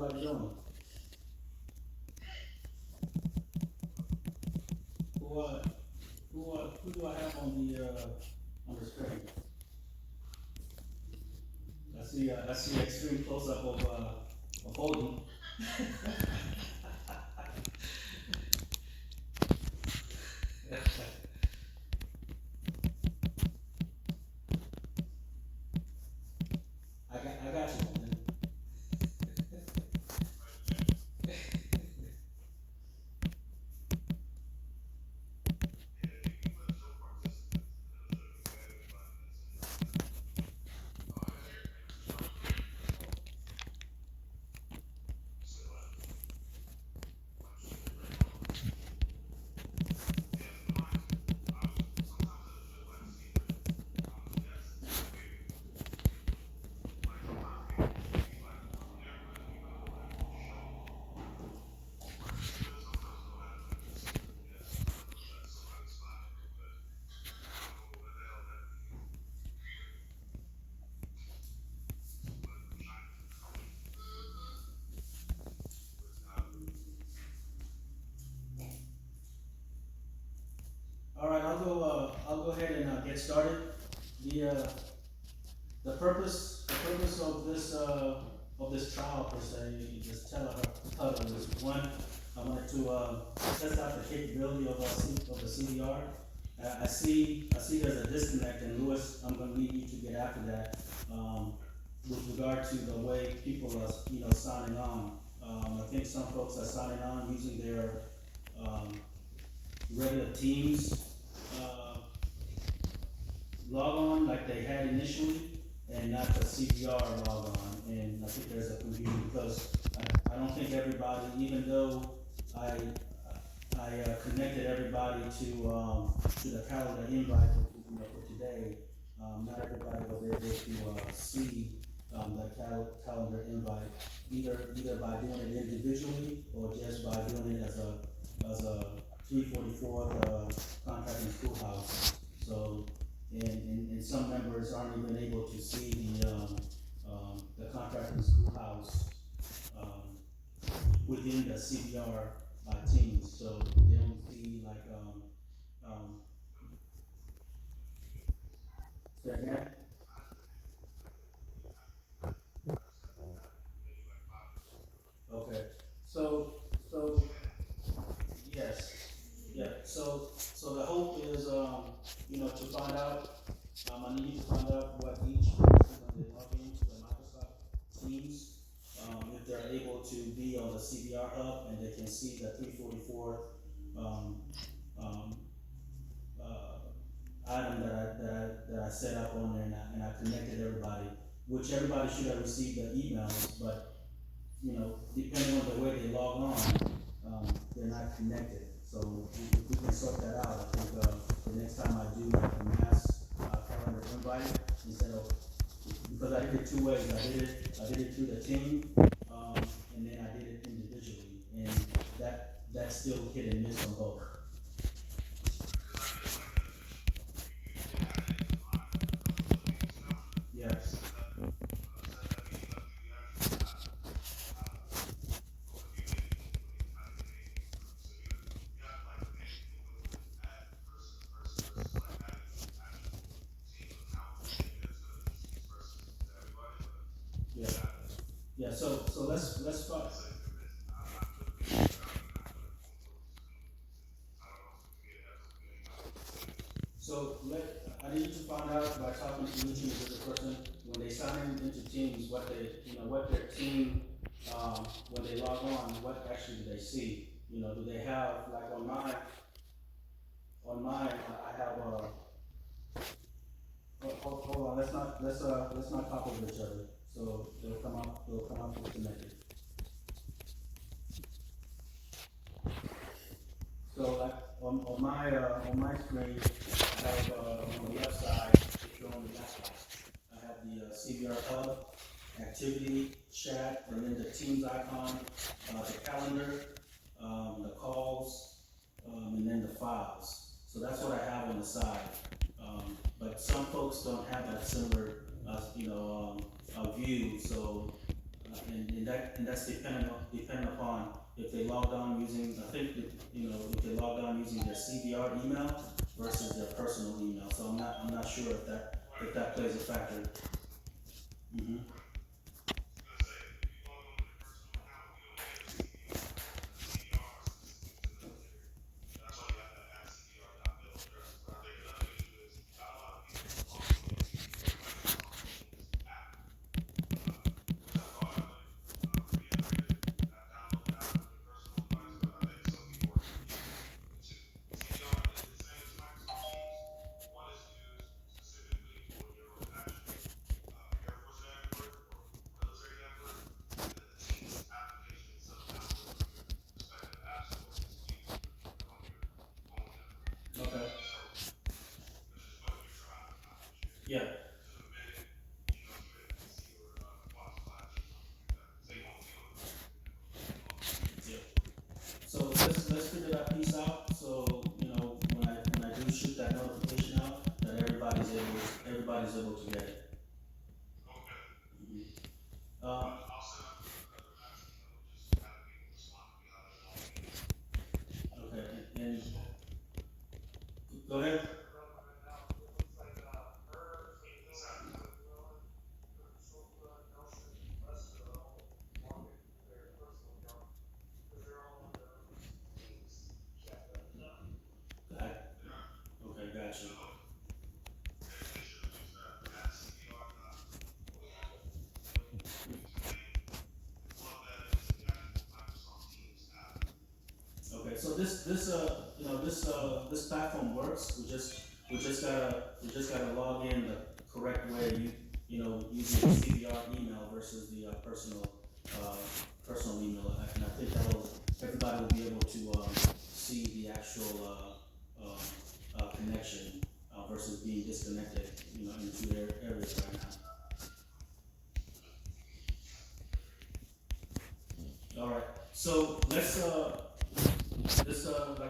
everybody doing? Who uh, who do I have on the screen? I see extreme close up of Holden. I got you, Holden. All right, I'll go ahead and get started. The uh, the purpose of this trial per se, this huddle is one. I wanted to test out the capability of the CDR. I see there's a disconnect, and Louis, I'm going to need you to get after that with regard to the way people are, signing on. I think some folks are signing on using their regular Teams uh, log on like they had initially, and not the CBR log on. And I think there's a confusion because I don't think everybody, even though I connected everybody to the calendar invite for today, not everybody was able to see calendar invite, either by doing it individually or just by doing it as a 344 contracting schoolhouse. So, and some members aren't even able to see the contracting schoolhouse um, within the CBR teams. So they don't see like um, say again? Okay. So yes, yeah. So the hope is to find out. I need to find out what each person when they log into the Microsoft Teams, if they're able to be on the CBR hub and they can see the 344 um, um, item that I set up on there, and I connected everybody, which everybody should have received the emails, but depending on the way they log on, they're not connected. So if we can sort that out, I think the next time I do like a mass calendar invite, instead of, because I did it two ways. I did it through the team, and then I did it individually, and that's still hit and miss on both. Yes. Yeah. Yeah. So let's start. So I need to find out by talking to each individual person when they sign into Teams, what their team, when they log on, what actually do they see? Do they have, like on mine, I have hold on, let's not talk over each other. So they'll come up disconnected. So like on my screen, I have on the left side, it's showing the background. I have the CBR Hub, activity, chat, and then the Teams icon, the calendar, the calls, and then the files. So that's what I have on the side. But some folks don't have that similar, view. So and that's dependent upon if they logged on using, I think, if they logged on using their CVR email versus their personal email, so I'm not sure if that plays a factor. Mm-hmm. Okay. Yeah. Yeah. So let's figure that piece out, so, when I do shoot that notification out, that everybody's able to get it. Mhm. Uh, okay, and, go ahead. Got- Okay, gotcha. Okay, so this platform works, we just gotta log in the correct way, using the CVR email versus the, uh, personal email, and I think everybody will be able to, see the actual, connection, versus being disconnected, in two areas right now. Alright, so like I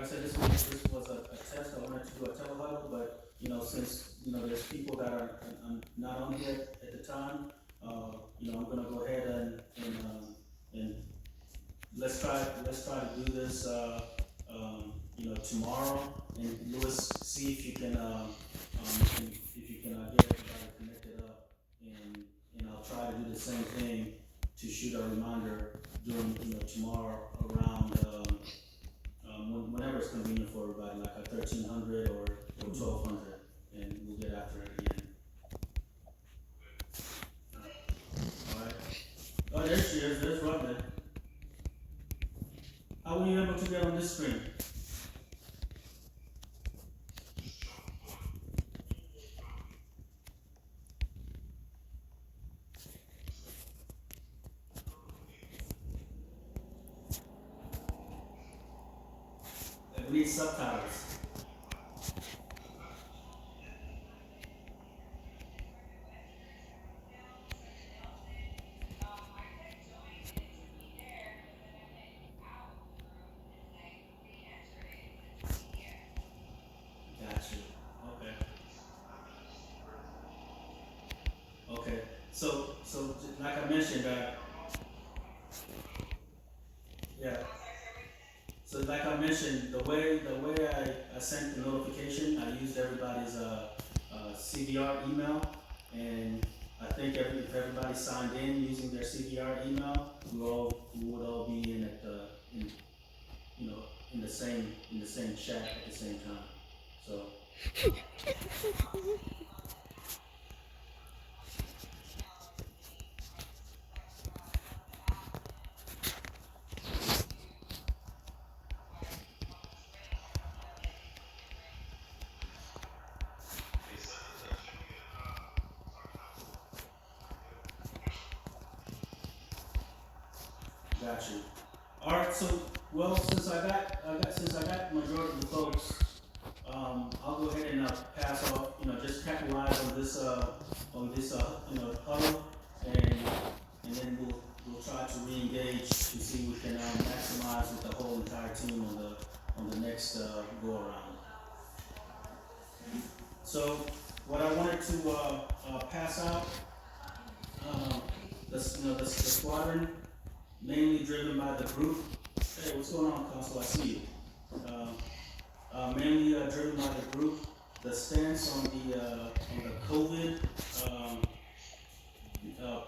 said, this was a test. I wanted to do a telehuddle, but, since, there's people that are, not on here at the time, I'm gonna go ahead and let's try to do this, tomorrow. And Louis, see if you can, if you can, get everybody connected up, and I'll try to do the same thing to shoot a reminder during, tomorrow around, whenever it's convenient for everybody, like at 1300 or 1200, and we'll get after it again. Alright. Oh, there she is. There's Rodney. How were you able to get on this screen? We need subtitles. Got you. Okay. Okay. So like I mentioned, yeah. So like I mentioned, the way I sent the notification, I used everybody's, CVR email, and I think if everybody signed in using their CVR email, we would all be in at the, in, you know, in the same chat at the same time. So, got you. All right. So, well, since I got majority of the folks, I'll go ahead and, pass off. Just capitalize on this huddle, and then we'll try to re-engage to see if we can, maximize with the whole entire team on the next, go around. So what I wanted to, pass out, um, the squadron, mainly driven by the group. Hey, what's going on, Council? I see you. Mainly driven by the group. The stance on the COVID, um, uh,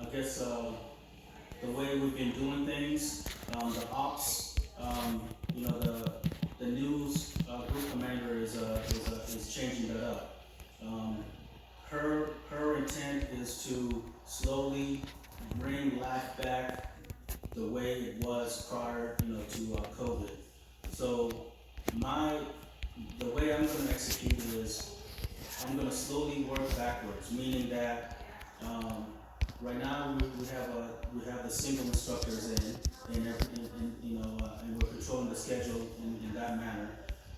I guess the way we've been doing things, the ops, the news group commander is changing that up. Um, her intent is to slowly bring life back the way it was prior, to COVID. So my the way I'm going to execute it is I'm going to slowly work backwards, meaning that right now we have the single instructors and we're controlling the schedule in that manner.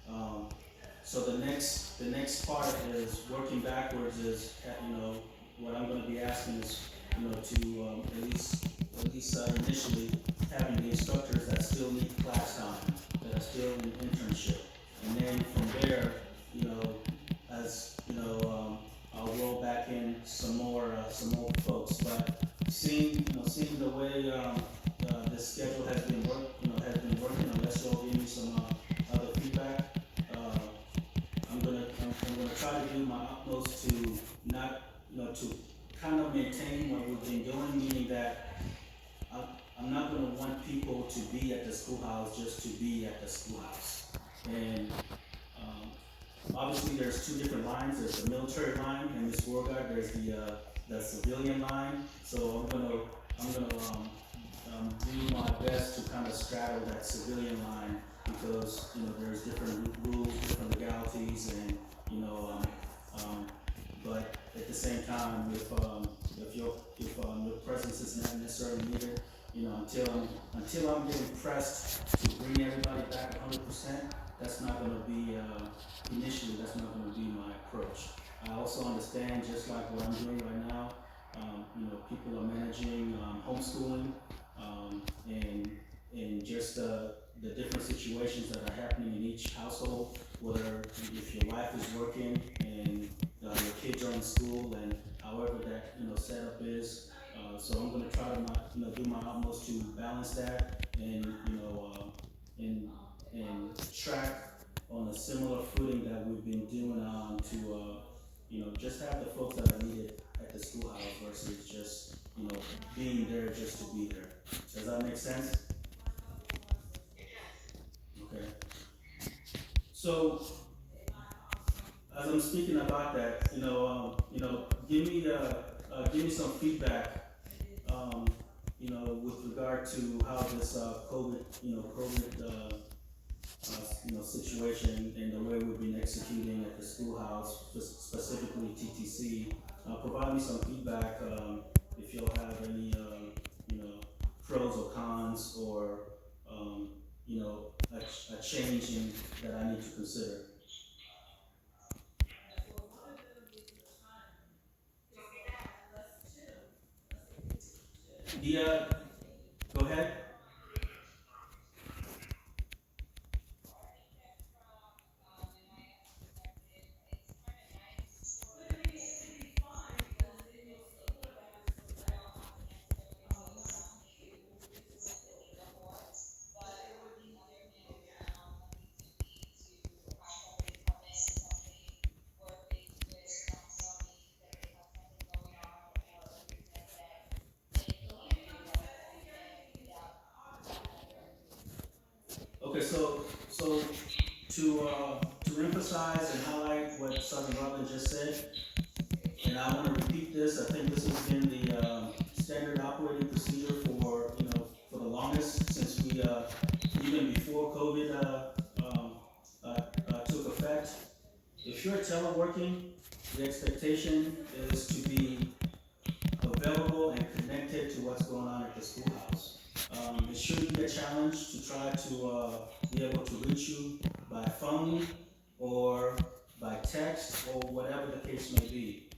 Um, so the next part is working backwards is what I'm going to be asking is to at least initially having the instructors that still need class time, that are still in internship, and then from there, as I'll roll back in some more folks. But seeing the way this schedule has been working, unless y'all give me some other feedback, uh, I'm gonna try to do my utmost to not to kind of maintain what we've been doing, meaning that I'm, I'm not gonna want people to be at the schoolhouse just to be at the schoolhouse. And obviously, there's two different lines. There's the military line, and Ms. Borgard, there's the civilian line. So I'm gonna do my best to kind of straddle that civilian line because there's different rules, different legalities, and but at the same time, if your presence is not necessarily needed, until I'm getting pressed to bring everybody back 100%, that's not going to be initially. That's not going to be my approach. I also understand, just like what I'm doing right now. People are managing homeschooling and just the different situations that are happening in each household. Whether if your wife is working and your kids are in school, and however that setup is. So I'm going to try to do my utmost to balance that and track on a similar footing that we've been doing to just have the folks that are needed at the schoolhouse versus just being there just to be there. Does that make sense? Okay. So as I'm speaking about that, give me some feedback, with regard to how this COVID situation and the way we've been executing at the schoolhouse, specifically TTC. Provide me some feedback if you'll have any, pros or cons or, a change that I need to consider. The, go ahead. Okay, so to emphasize and highlight what Sergeant Robin just said, and I want to repeat this. I think this has been the standard operating procedure for the longest since we even before COVID took effect. If you're teleworking, the expectation is to be available and connected to what's going on at the schoolhouse. It shouldn't be a challenge to try to be able to reach you by phone or by text or whatever the case may be.